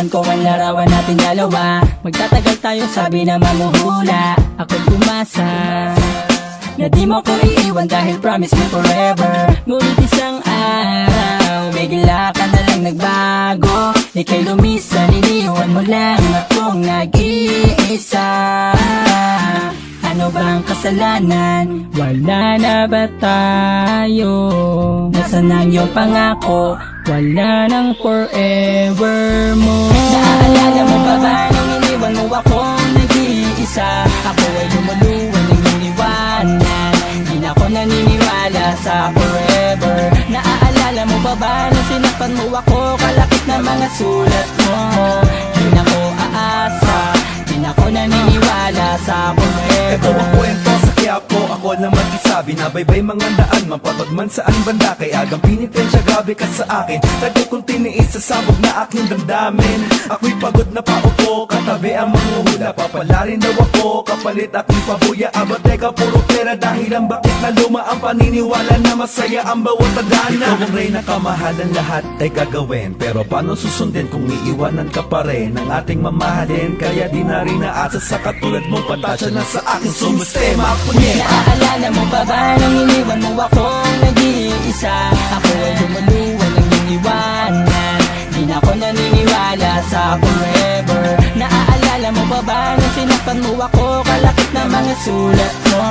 Nalaman ko ang larawan natin dalawa. Magtatagal tayo sabi na mamuhula. Ako'y umasa na di mo ko iiwan dahil promise me forever. Ngunit isang araw bigla ka na lang nagbago. Ika'y lumisan, iniwan mo lang akong nag-iisa. Ano bang kasalanan? Wala na ba tayo? Nasaan ang iyong pangako? Wala nang forever mo. Naaalala mo ba ba nung iniwan mo akong nag-iisa? Ako ay lumuluwan ng iyong iwanan. Di na ako naniniwala sa forever. Naaalala mo ba ba nung sinaktan mo ako? Kalapit na mga sulat mo. Di na ako aasa. Di na ako naniniwala sa forever. Ito ang kwento sa Quiapo, ako lang mag-isa. Binabaybay mga daan, mapapag man saan banda. Kaya agang pinitensya, grabe ka sa akin. Tagal kong tiniis sa sabog na aking damdamin. Ako'y pagod na paupo, katabi ang manguhula. Papalarin daw ako, kapalit aking pabuya. Aba teka, puro pera dahil ang bakit na luma ang paniniwala na masaya ang bawat tadhana. Ikaw ang reyna, kamahalan, lahat ay gagawin. Pero paano susundin kung iiwanan ka pa rin ng ating mamahalin? Kaya di na rin naasa sa katulad mong patasya na sa aking sumistema. Naaalala mo ba ba nung iniwan mo akong nag-iisa? Ako ay lumuluwan ng iyong iwanan. Di na ako naniniwala sa forever. Naaalala mo ba ba nung sinaktan mo ako? Kalapit na mga sulat mo.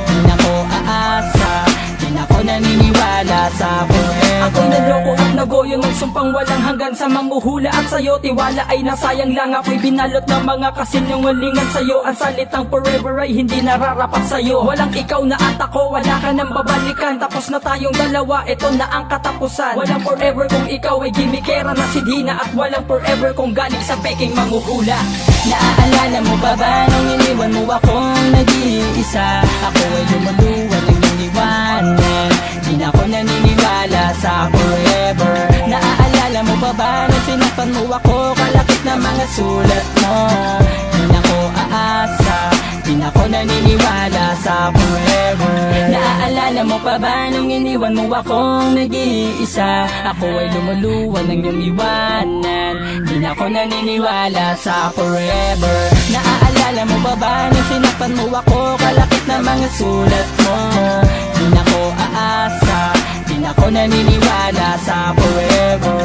Di na ako aasa. Di na ako naniniwala sa forever. Ako'y naloko at nagoyo ng sumpang walang hanggan sa mamuhula. At sa'yo tiwala ay nasayang lang. Ako'y binalot ng mga kasinungalingan sa'yo. Ang salitang forever ay hindi nararapat sa'yo. Walang ikaw na at ako, wala ka nang babalikan. Tapos na tayong dalawa, ito na ang katapusan. Walang forever kung ikaw ay gimikera na sidhina. At walang forever kung galing sa peking manguhula. Naaalala mo ba ba nung iniwan mo akong nag-iisa? Ako ay lumuluwan ng iyong iwanan. Di na ako naniniwala sa forever. Naaalala mo ba ba nung sinaktan mo ako? Kalapit na mga sulat mo. Di na ako aasa. Di na ako naniniwala sa forever. Naaalala mo pa ba nung iniwan mo akong nag-iisa? Ako ay lumuluwan ng iyong iwanan. Di na ako naniniwala sa forever. Naaalala mo ba ba nung sinaktan mo ako? Kalapit na mga sulat mo. Di na ako aasa. Di na ako naniniwala sa forever.